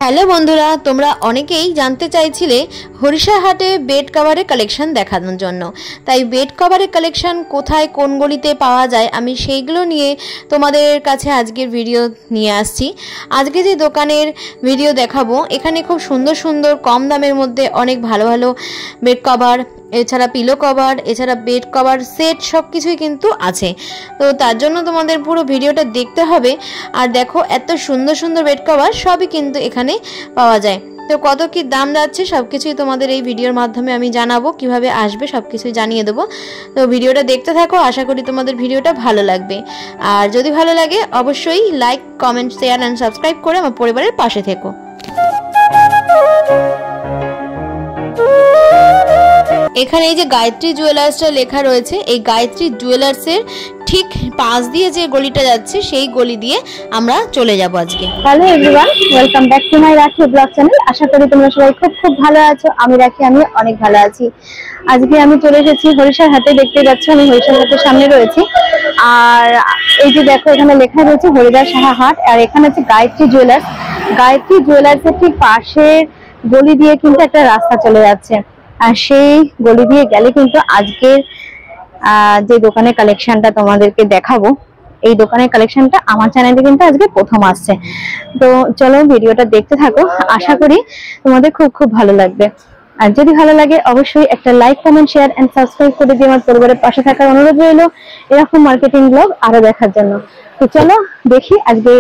Hello বন্ধুরা, তোমরা অনেকেই জানতে চাইছিলে হরিষাহাটে বেড কভারের কালেকশন দেখানোর জন্য। তাই বেড কভারের কালেকশন কোথায় কোন গলিতে পাওয়া যায় আমি সেইগুলো নিয়ে তোমাদের কাছে আজকের ভিডিও নিয়ে আসছি। আজকে যে দোকানের ভিডিও দেখাবো, এখানে খুব সুন্দর সুন্দর কম দামের মধ্যে অনেক ভালো ভালো বেড কভার, এছাড়া পিলো কভার, এছাড়া বেড কভার সেট সব কিছুই কিন্তু আছে। তো তার জন্য তোমাদের পুরো ভিডিওটা দেখতে হবে। আর দেখো, এত সুন্দর সুন্দর বেড কভার সবই কিন্তু এখানে পাওয়া যায়। তো কত কি দাম যাচ্ছে সব কিছুই তোমাদের এই ভিডিওর মাধ্যমে আমি জানাবো, কিভাবে আসবে সব কিছুই জানিয়ে দেবো। তো ভিডিওটা দেখতে থাকো, আশা করি তোমাদের ভিডিওটা ভালো লাগবে। আর যদি ভালো লাগে অবশ্যই like, comment, share and subscribe করে আমার পরিবারের পাশে থেকো। এখানে এই যে গায়ত্রী জুয়েলার্সটা লেখা রয়েছে, এই গায়ত্রী জুয়েলার্সের ঠিক পাশ দিয়ে যে গলিটা যাচ্ছে সেই গলি দিয়ে আমরা চলে যাব আজকে। Hello everyone, welcome back to my রাখি ব্লগ চ্যানেল। আশা করি তোমরা সবাই খুব খুব ভালো আছো। আমি রাখি, আমি অনেক ভালো আছি। আজকে আমি চলে এসেছি হরিষাহাটে। দেখতে পাচ্ছ আমি হরিষাহাটের সামনে রয়েছি। আর এই যে দেখো, এখানে লেখা রয়েছে হরিদাস সাহা হাট, আর এখানে আছে গায়ত্রী জুয়েলার্স। গায়ত্রী জুয়েলার্সের ঠিক পাশের গলি দিয়ে কিন্তু একটা রাস্তা চলে যাচ্ছে, আর সেই গলি দিয়ে গেলে কিন্তু আজকের যে দোকানের কালেকশনটা তোমাদেরকে দেখাবো, এই দোকানের কালেকশনটা আমার চ্যানেলে কিন্তু আজকে প্রথম আসছে। তো চলো ভিডিওটা দেখতে থাকো, আশা করি তোমাদের খুব খুব ভালো লাগবে। আর যদি ভালো লাগে অবশ্যই একটা like, comment, share and subscribe করে দিয়ে আমার পরিবারের পাশে থাকার অনুরোধ রইল এরকম মার্কেটিং ব্লগ আরো দেখার জন্য। তো চলো দেখি আজকে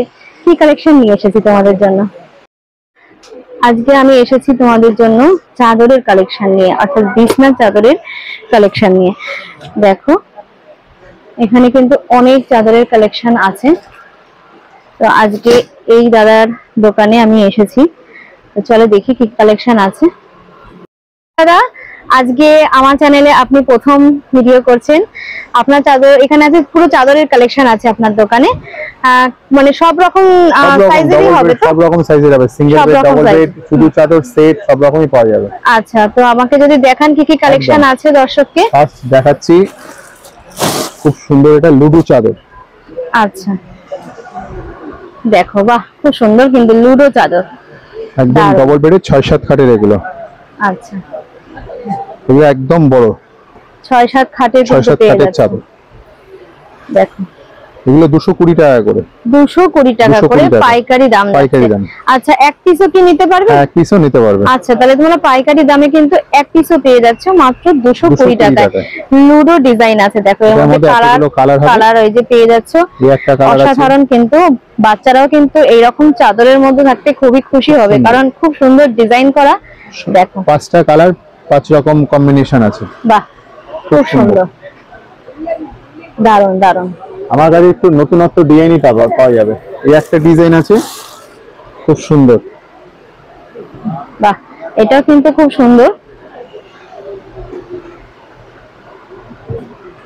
কি কালেকশন নিয়ে এসেছি তোমাদের জন্য। আজকে আমি এসেছি তোমাদের জন্য চাদরের কালেকশন নিয়ে, অর্থাৎ বিছনার চাদরের কালেকশন নিয়ে। দেখো এখানে কিন্তু অনেক চাদরের কালেকশন আছে। তো আজকে এই দাদার দোকানে আমি এসেছি, তো চলো দেখি কি কালেকশন আছে। দাদা, আজকে আমার চ্যানেলে আপনি প্রথম ভিডিও করছেন। আপনার চাদর এখানে আছে, পুরো চাদরের কালেকশন আছে আপনার দোকানে। মানে সব রকম সাইজেরই হবে তো? সব রকম সাইজের হবে, সিঙ্গেল বেড, ডাবল বেড, শুধু চাদর সেট সব রকমই পাওয়া যাবে। আচ্ছা, তো আমাকে যদি দেখান কি কি কালেকশন আছে দর্শককে। ফার্স্ট দেখাচ্ছি খুব সুন্দর এটা লুডো চাদর। আচ্ছা দেখো, বাহ খুব সুন্দর কিন্তু লুডো চাদর, একদম ডাবল বেডের 6-7 খাটের এগুলো। আচ্ছা, এগুলো একদম বড় 6-7 খাটের চাদর। দেখো এগুলো 220 টাকা করে। 220 টাকা করে পাইকারি দাম। আচ্ছা, এক পিসও কি নিতে পারবে? এক পিসও নিতে পারবে। আচ্ছা, তাহলে তোমরা পাইকারি দামে কিন্তু এক পিসও পেয়ে যাচ্ছ মাত্র 220 টাকায়। লুডো ডিজাইন আছে, দেখো এর মধ্যে কালার ওই যে পেয়ে যাচ্ছ, অসাধারণ। কিন্তু বাচ্চারাও কিন্তু এইরকম চাদরের মধ্যে থাকতে খুবই খুশি হবে, কারণ খুব সুন্দর ডিজাইন করা। দেখো 5টা কালার, 5 রকম কম্বিনেশন আছে। বাহ খুব সুন্দর, দারুন দারুন। আমার কাছে একটু নতুনত্ব ডিজাইনই পাওয়া যাবে। এই একটা ডিজাইন আছে খুব সুন্দর, বাহ এটাও কিন্তু খুব সুন্দর।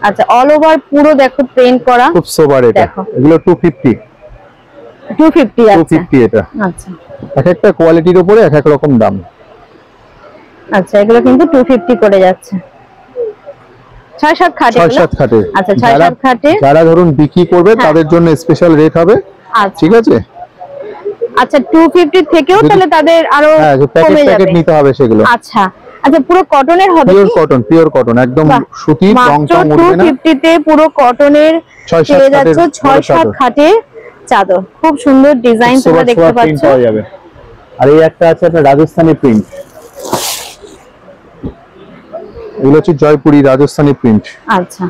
আচ্ছা, অল ওভার পুরো দেখো প্রিন্ট করা, খুব সোবার। এটা এগুলো 250 আছে এটা। আচ্ছা, এক একটা কোয়ালিটির উপরে এক এক রকম দাম। আচ্ছা, এগুলো কিন্তু 250 করে যাচ্ছে। 6-7 খাটে। আচ্ছা, 6-7 খাটে যারা ধরুন বিক্রি করবে তাদের জন্য স্পেশাল রেট হবে। ঠিক আছে। আচ্ছা, 250 থেকেও তাহলে তাদের আরো কমে যাবে, প্যাকেট নিতে হবে সেগুলো। আচ্ছা আচ্ছা, পুরো কটনের হবে? পিওর কটন একদম সুতি, রং টং উঠবে না। 250 তে পুরো কটনের পেয়ে যাচ্ছে 6-7 খাটের চাদর। খুব সুন্দর ডিজাইন তোমরা দেখতে পাচ্ছ। আর এই একটা আছে একটা রাজস্থানি প্রিন্ট, এগুলো হচ্ছে জয়পুরি রাজস্থানি প্রিন্ট। আচ্ছা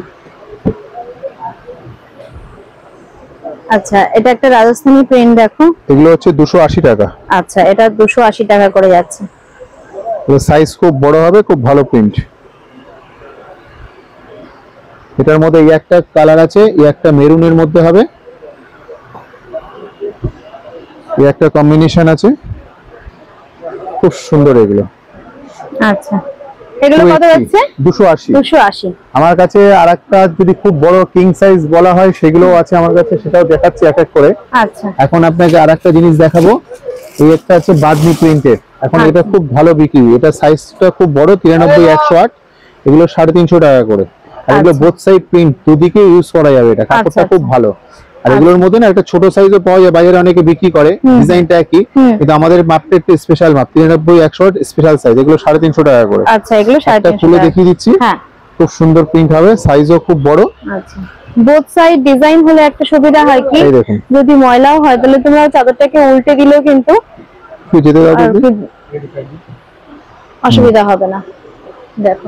আচ্ছা, এটা একটা রাজস্থানি প্রিন্ট দেখো, এগুলো হচ্ছে 280 টাকা। আচ্ছা, এটা 280 টাকা করে যাচ্ছে। এর সাইজ খুব বড় হবে, খুব ভালো প্রিন্ট। এটার মধ্যে এই একটা কালার আছে, এই একটা মেরুনের মধ্যে হবে, এই একটা কম্বিনেশন আছে, খুব সুন্দর এগুলো। আচ্ছা, এগুলো কত যাচ্ছে? 280। আমার কাছে আরেকটা যদি খুব বড় কিং সাইজ বলা হয় সেগুলো আছে আমার কাছে, সেটাও দেখাচ্ছি এক এক করে। আচ্ছা, এখন আপনাকে আরেকটা জিনিস দেখাবো। এই একটা আছে বাদনি প্রিন্টের, এখন এটা খুব ভালো বিক্রি। এটা সাইজটা খুব বড়, 93-108, এগুলো 350 টাকা করে। আর এগুলো বোথ সাইড প্রিন্ট, দুদিকে ইউজ করা যাবে। এটা কাপড়টা খুব ভালো। আর এগুলোর মধ্যে না একটা ছোট সাইজও পাওয়া যায়, বাইরে অনেকে বিক্রি করে, ডিজাইনটা একই, কিন্তু আমাদের মাপটা একটু স্পেশাল মাপ, 93 100 স্পেশাল সাইজ, এগুলো 350 টাকা করে। আচ্ছা, এগুলো 350 খুলে দেখিয়ে দিচ্ছি। হ্যাঁ, খুব সুন্দর প্রিন্ট হবে, সাইজও খুব বড়। আচ্ছা, বোথ সাইড ডিজাইন হলে একটা সুবিধা হয় কি, যদি ময়লাও হয় তাহলে তোমরা চাদরটাকে উল্টে দিলেও কিন্তু যেতে অসুবিধা হবে না। দেখো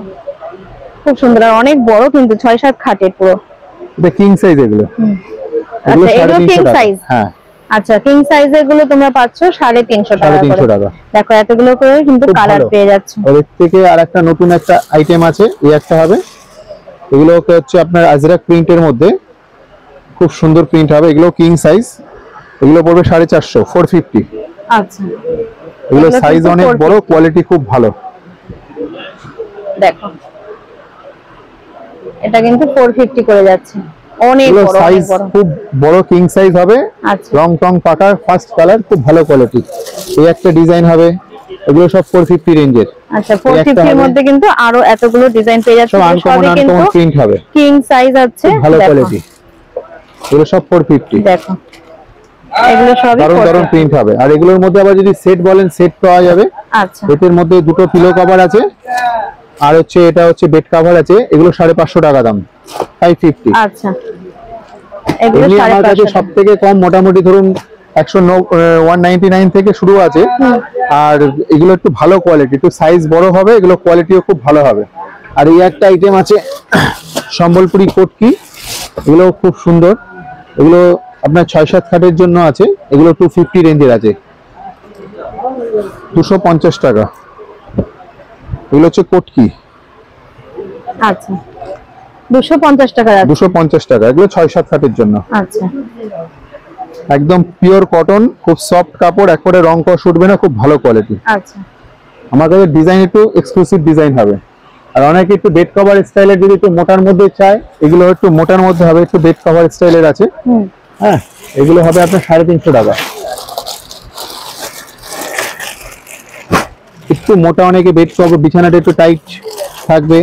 খুব সুন্দর, আর অনেক বড় কিন্তু 6-7 খাটের পুরো। এটা কিং সাইজ এগুলো। আচ্ছা, এগুলো কিং সাইজ। হ্যাঁ, আচ্ছা, কিং সাইজের গুলো তোমরা পাচ্ছ 350 টাকা করে। দেখো এতগুলো করে কিন্তু কালার পেয়ে যাচ্ছ। এর থেকে আরেকটা নতুন একটা আইটেম আছে, এই একটা হবে, এগুলো হচ্ছে আপনার আজরাক প্রিন্টের মধ্যে, খুব সুন্দর প্রিন্ট হবে, এগুলো কিং সাইজ, এগুলো পড়বে 450 450। আচ্ছা, এগুলো সাইজ অনেক বড়, কোয়ালিটি খুব ভালো। দেখো এটা কিন্তু 450 করে যাচ্ছে, অনেক বড়, সাইজ খুব বড়, কিং সাইজ হবে। আচ্ছা, রং টং পাকা, ফার্স্ট কালার, খুব ভালো কোয়ালিটি। এই একটা ডিজাইন হবে, এগুলো সব 450 রেঞ্জের। আচ্ছা, 450 এর মধ্যে কিন্তু আরো এতগুলো ডিজাইন পেয়ে যাচ্ছে, সবই কিন্তু প্রিন্ট হবে, কিং সাইজ আছে, ভালো কোয়ালিটি। এগুলো সব 450। দেখো এগুলো সবই দারুণ প্রিন্ট হবে। আর এগুলোর মধ্যে আবার যদি সেট বলেন, সেট পাওয়া যাবে। আচ্ছা, এর মধ্যে দুটো পিলো কভার আছে, আর হচ্ছে এটা হচ্ছে বেড কভার আছে, এগুলো 550 টাকা দাম, 550। আচ্ছা, এগুলো আমার কাছে সবথেকে কম মোটামুটি ধরুন 199 থেকে শুরু আছে। আর এগুলো একটু ভালো কোয়ালিটি, একটু সাইজ বড় হবে, এগুলো কোয়ালিটিও খুব ভালো হবে। আর এই একটা আইটেম আছে সম্বলপুরি কোটকি, এগুলো খুব সুন্দর, এগুলো আপনার 6-7 খাটের জন্য আছে, এগুলো 250 রেঞ্জের আছে, 250 টাকা। এগুলো হচ্ছে কোটকি। আচ্ছা, 250 টাকা, 250 টাকা, এগুলো 6-7 খাটের জন্য। আচ্ছা, একদম পিওর কটন, খুব সফট কাপড়, একবারে রং কষ উঠবে না, খুব ভালো কোয়ালিটি। আচ্ছা, আমার কাছে ডিজাইন একটু এক্সক্লুসিভ ডিজাইন হবে। আর অনেকে একটু বেড কভার স্টাইলের যদি একটু মোটার মধ্যে চায়, এগুলো একটু মোটার মধ্যে হবে, একটু বেড কভার স্টাইলের আছে। হ্যাঁ, এগুলো হবে আপনার 350 টাকা। একটু মোটা, অনেকে বেড কভার, বিছানাটা একটু টাইট থাকবে,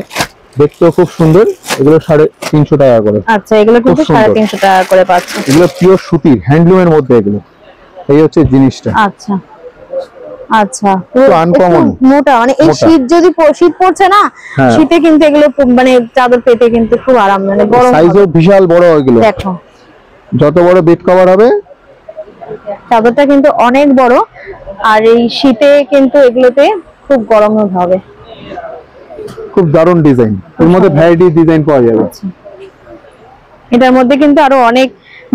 দেখতেও খুব সুন্দর, এগুলো 350 টাকা করে। আচ্ছা, এগুলো কিন্তু 350 টাকা করে পাচ্ছেন। এগুলো পিওর সুতির, হ্যান্ডলুমের মধ্যে এগুলো, এই হচ্ছে জিনিসটা। আচ্ছা, আচ্ছা, আনকমন মোটা, মানে এই শীত যদি শীত পড়ছে না, শীতে কিন্তু এগুলো মানে চাদর পেতে কিন্তু খুব আরাম, মানে বড় সাইজও বিশাল বড়। এগুলো দেখো যত বড় বেড কভার হবে, চাদরটা কিন্তু অনেক বড়, আর এই শীতে কিন্তু এগুলোতে খুব গরম হবে। খুব দারুণ ডিজাইন, এর মধ্যে ভ্যারাইটি ডিজাইন পাওয়া যাবে। এটার মধ্যে কিন্তু আরো অনেক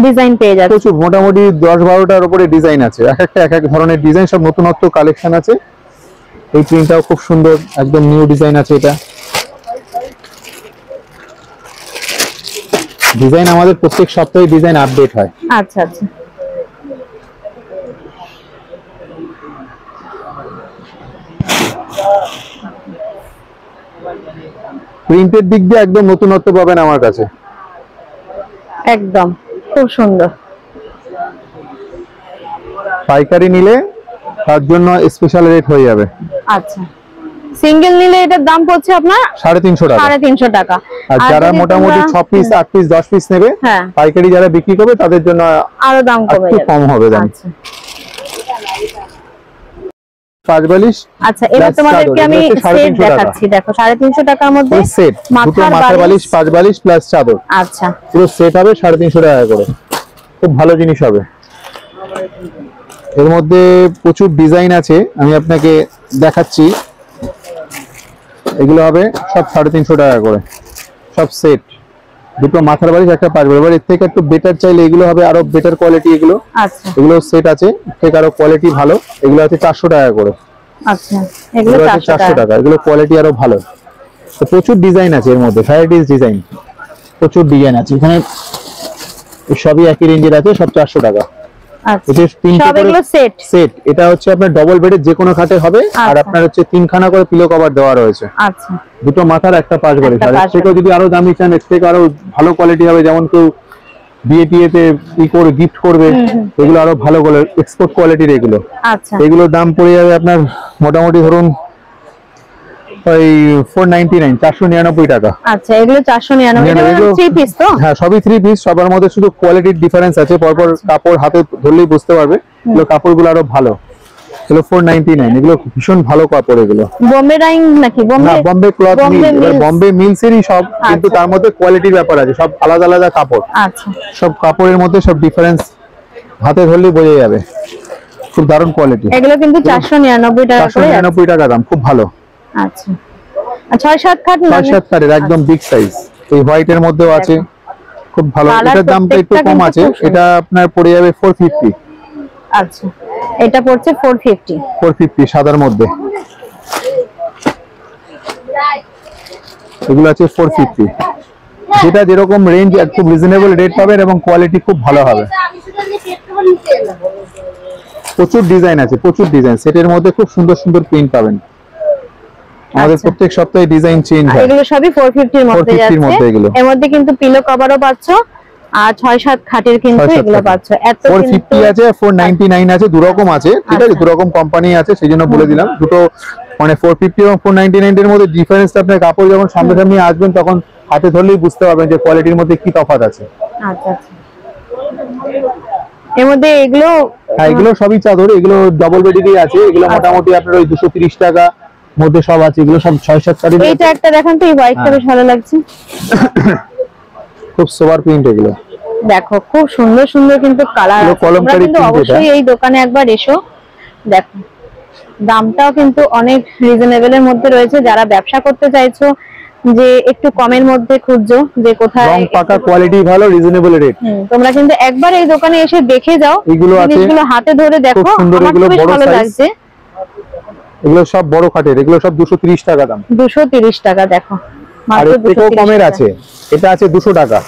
ডিজাইন পেয়ে যাচ্ছে, প্রচুর, মোটামুটি 10-12টার উপরে ডিজাইন আছে, এক এক ধরনের ডিজাইন, সব নতুনত্ব কালেকশন আছে। এই প্রিন্টটাও খুব সুন্দর, একদম নিউ ডিজাইন আছে। এটা ডিজাইন আমাদের প্রত্যেক সপ্তাহে ডিজাইন আপডেট হয়। আচ্ছা, আচ্ছা, প্রিন্টের দিক দিয়ে একদম নতুনত্ব পাবেন আমার কাছে, একদম খুব সুন্দর। পাইকারি নিলে তার জন্য স্পেশাল রেট হয়ে যাবে। আচ্ছা, সিঙ্গেল নিলে এটার দাম পড়ছে আপনার 350 টাকা। 350 টাকা। আর যারা মোটামুটি 6 পিস 8 পিস 10 পিস নেবে, পাইকারি যারা বিক্রি করবে তাদের জন্য আরো দাম কম হবে দাম। আচ্ছা, 542। আচ্ছা, এবার তোমাদেরকে আমি সেট দেখাচ্ছি। দেখো 350 টাকার মধ্যে সেট, দুটো মাথার বালিশ 542 প্লাস চাদর। আচ্ছা, পুরো সেট হবে 350 টাকা করে, খুব ভালো জিনিস হবে। এর মধ্যে প্রচুর ডিজাইন আছে, আমি আপনাকে দেখাচ্ছি। এগুলো হবে সব 350 টাকা করে, সব সেট, দুটো মাথার বালিশ, একটা 542। এর থেকে একটু বেটার চাইলে এগুলো হবে আরো বেটার কোয়ালিটি। এগুলো আচ্ছা, এগুলো সেট আছে, ঠিক আরো কোয়ালিটি ভালো, এগুলো আছে 400 টাকা করে। আচ্ছা, এগুলো 400 টাকা, এগুলো কোয়ালিটি আরো ভালো। তো প্রচুর ডিজাইন আছে এর মধ্যে, ভ্যারাইটিস ডিজাইন, প্রচুর ডিজাইন আছে এখানে, সবই একই রেঞ্জের আছে, সব 400 টাকা। আচ্ছা, সব এগুলো সেট। সেট, এটা হচ্ছে আপনার ডবল বেডের যে কোনো খাটে হবে। আর আপনার হচ্ছে 3খানা করে পিলো কভার দেওয়া রয়েছে। আচ্ছা, দুটো মাথার, একটা 542। আর এর থেকে যদি আরো দামি চান, এর থেকে আরো ভালো কোয়ালিটি হবে, যেমন কেউ বিয়ে টিয়েতে করে গিফট করবে, এগুলো আরো ভালো এক্সপোর্ট কোয়ালিটির এগুলো। আচ্ছা, এগুলোর দাম পড়ে যাবে আপনার মোটামুটি ধরুন ওই 499 499 টাকা। আচ্ছা এগুলো 499 থ্রি পিস তো? হ্যাঁ সবই থ্রি পিস, সবার মধ্যে শুধু কোয়ালিটির ডিফারেন্স আছে, পরপর কাপড় হাতে ধরলেই বুঝতে পারবে এগুলো কাপড়গুলো আরো ভালো। এগুলো 499, এগুলো ভীষণ ভালো কাপড়। এগুলো বোম্বে ডাইং নাকি? বোম্বে ক্লথ মিল, এবার বোম্বে মিলসেরই সব, কিন্তু তার মধ্যে কোয়ালিটির ব্যাপার আছে, সব আলাদা আলাদা কাপড়। আচ্ছা সব কাপড়ের মধ্যে সব ডিফারেন্স হাতে ধরলেই বোঝা যাবে, খুব দারুণ কোয়ালিটি। এগুলো কিন্তু 499 টাকা করে, 499 টাকা দাম, খুব ভালো। আচ্ছা 6-7 খাট, 6-7 খাটের একদম বিগ সাইজ, এই হোয়াইট এর মধ্যেও আছে, খুব ভালো। এটার দামটা একটু কম আছে, এটা আপনার পড়ে যাবে 450। আচ্ছা এটা পড়ছে 450 সাদার মধ্যে। এগুলো আছে 450, যেটা যেরকম রেঞ্জ একটু রিজনেবল রেট পাবেন এবং কোয়ালিটি খুব ভালো হবে। প্রচুর ডিজাইন আছে, প্রচুর ডিজাইন, সেটের মধ্যে খুব সুন্দর সুন্দর প্রিন্ট পাবেন। আমাদের প্রত্যেক সপ্তাহে ডিজাইন চেঞ্জ হয়। এগুলো সবই 450 এর মধ্যে যাচ্ছে। এর মধ্যে কিন্তু পিলো কভারও পাচ্ছ, আর 6-7 খাটের কিন্তু এগুলো পাচ্ছ। এত 450 আছে, 499 আছে, দু রকম আছে, ঠিক আছে, দু রকম কোম্পানি আছে, সেজন্য বলে দিলাম। দুটো মানে 450 এবং 499 এর মধ্যে ডিফারেন্সটা আপনার কাপড় যখন সামনাসামনি আসবেন তখন হাতে ধরলেই বুঝতে পারবেন যে কোয়ালিটির মধ্যে কি তফাৎ আছে। আচ্ছা আচ্ছা এর মধ্যে এগুলো, হ্যাঁ এগুলো সবই চাদর, এগুলো ডবল বেডেরই আছে। এগুলো মোটামুটি আপনার ওই 230 টাকা মধ্যে সব আছে। এগুলো সব 6-7 কাঠের। এইটা একটা দেখেন তো, এই হোয়াইটটা বেশ ভালো লাগছে, খুব সোবার প্রিন্ট। এগুলো দেখো খুব সুন্দর সুন্দর কিন্তু কালার আছে। তোমরা কিন্তু অবশ্যই এই দোকানে একবার এসো, দেখো দামটাও কিন্তু অনেক রিজনেবল এর মধ্যে রয়েছে। যারা ব্যবসা করতে চাইছো, যে একটু কমের মধ্যে খুঁজছো, যে কোথায় রং পাকা, কোয়ালিটি ভালো, রিজনেবল রেট, তোমরা কিন্তু একবার এই দোকানে এসে দেখে যাও। জিনিসগুলো হাতে ধরে দেখো, আমার খুব ভালো লাগছে। এগুলো সব বড় খাটের, এগুলো সব 230 টাকা দাম। 230 টাকা, দেখো আর একটু কমের আছে, এটা আছে 200 টাকা।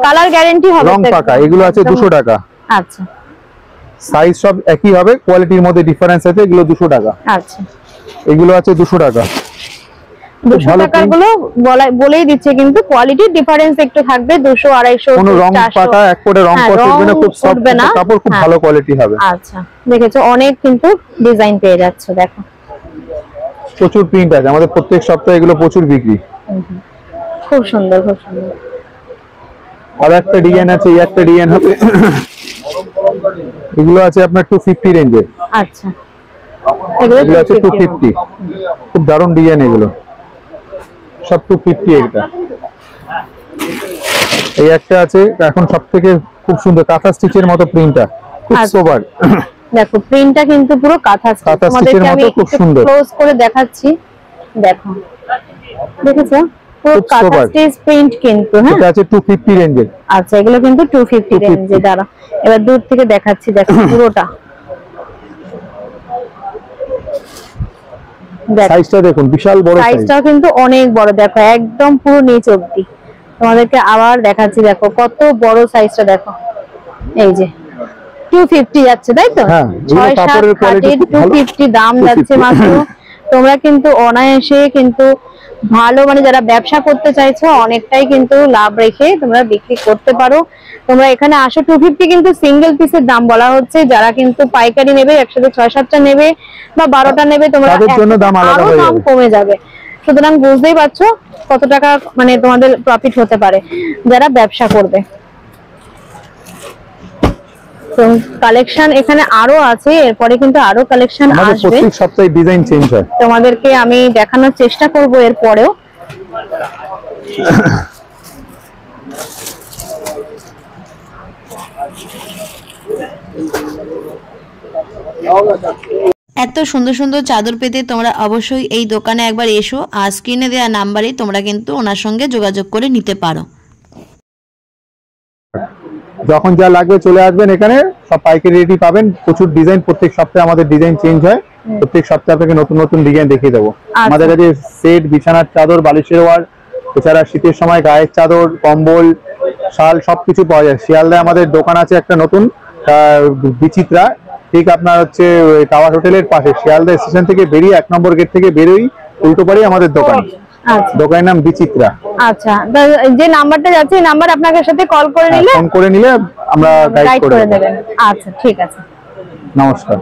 কালার গ্যারান্টি হবে, রং পাকা, এগুলো আছে 200 টাকা। আচ্ছা সাইজ সব একই হবে, কোয়ালিটির মধ্যে ডিফারেন্স আছে। এগুলো 200 টাকা। আচ্ছা এগুলো আছে 200 টাকা। 200 টাকার গুলো বলেই দিচ্ছে, কিন্তু কোয়ালিটির ডিফারেন্স একটু থাকবে। 200, 250, কোনো রং পাতা এক কোটে রং করবে না, খুব সফট কাপড়, খুব ভালো কোয়ালিটি হবে। আচ্ছা দেখেছো, অনেক কিন্তু ডিজাইন পেয়ে যাচ্ছে, দেখো প্রচুর প্রিন্ট আছে আমাদের, প্রত্যেক সপ্তাহে এগুলো প্রচুর বিক্রি। খুব সুন্দর, খুব সুন্দর। আর একটা ডিজাইন আছে, এই একটা ডিজাইন হবে, এগুলো আছে আপনার 250 রেঞ্জে। আচ্ছা এগুলো আছে 250, খুব দারুণ ডিজাইন। এগুলো সব 250। এটা এই একটা আছে এখন সবথেকে খুব সুন্দর, কাঁথা স্টিচের মতো প্রিন্টটা, খুব সোবার। দেখো প্রিন্টটা কিন্তু পুরো কাঁথা স্টিচের মতো, খুব সুন্দর। ক্লোজ করে দেখাচ্ছি, দেখো দেখেছো, পুরো কাঁথা স্টিচ প্রিন্ট কিন্তু। হ্যাঁ এটা আছে 250 রেঞ্জে। আচ্ছা এগুলো কিন্তু 250 রেঞ্জে। দাঁড়া এবার দূর থেকে দেখাচ্ছি, দেখো পুরোটা। সাইজটা দেখুন, বিশাল বড় সাইজ। সাইজটাও কিন্তু অনেক বড়, দেখো একদম পুরো নিচ অবধি। তোমাদেরকে আবার দেখাচ্ছি, দেখো কত বড় সাইজটা, দেখো এই যে 250 যাচ্ছে, তাই তো? 6-7 খাটের 250 দাম যাচ্ছে মাত্র। তোমরা কিন্তু অনায়াসে কিন্তু ভালো, মানে যারা ব্যবসা করতে চাইছো অনেকটাই কিন্তু লাভ রেখে তোমরা বিক্রি করতে পারো। তোমরা এখানে আসো। 250 কিন্তু সিঙ্গেল পিসের দাম বলা হচ্ছে। যারা কিন্তু পাইকারি নেবে, একসাথে 6-7টা নেবে বা 12টা নেবে, তোমরা আরো দাম কমে যাবে। সুতরাং বুঝতেই পারছো কত টাকা মানে তোমাদের প্রফিট হতে পারে যারা ব্যবসা করবে। কালেকশন এখানে আরো আছে, এরপরে কিন্তু আরো কালেকশন আসবে। প্রত্যেক সপ্তাহে ডিজাইন চেঞ্জ হয়, তোমাদেরকে আমি দেখানোর চেষ্টা করব এরপরেও। এত সুন্দর সুন্দর চাদর পেতে তোমরা অবশ্যই এই দোকানে একবার এসো। আর স্ক্রিনে দেওয়া নাম্বারে তোমরা কিন্তু ওনার সঙ্গে যোগাযোগ করে নিতে পারো। যখন যা লাগবে চলে আসবেন এখানে, সব পাইকারি রেটই পাবেন। প্রচুর ডিজাইন, প্রত্যেক সপ্তাহে আমাদের ডিজাইন চেঞ্জ হয়। প্রত্যেক সপ্তাহে আপনাকে নতুন নতুন ডিজাইন দেখিয়ে দেবো। আমাদের কাছে সেট, বিছানার চাদর, বালিশের ওয়ার, এছাড়া শীতের সময় গায়ের চাদর, কম্বল, শাল সবকিছু পাওয়া যায়। শিয়ালদায় আমাদের দোকান আছে একটা নতুন, বিচিত্রা, ঠিক আপনার হচ্ছে টাওয়ার হোটেলের পাশে। শিয়ালদা স্টেশন থেকে বেরিয়ে 1 নম্বর গেট থেকে বেরোই উল্টো পাড়ে আমাদের দোকান। দোকানের নাম বিচিত্রা। আচ্ছা, যে নাম্বারটা যাচ্ছে এই নাম্বার আপনাদের সাথে কল করে নিলে আমরা গাইড করে দেবেন। আচ্ছা ঠিক আছে, নমস্কার।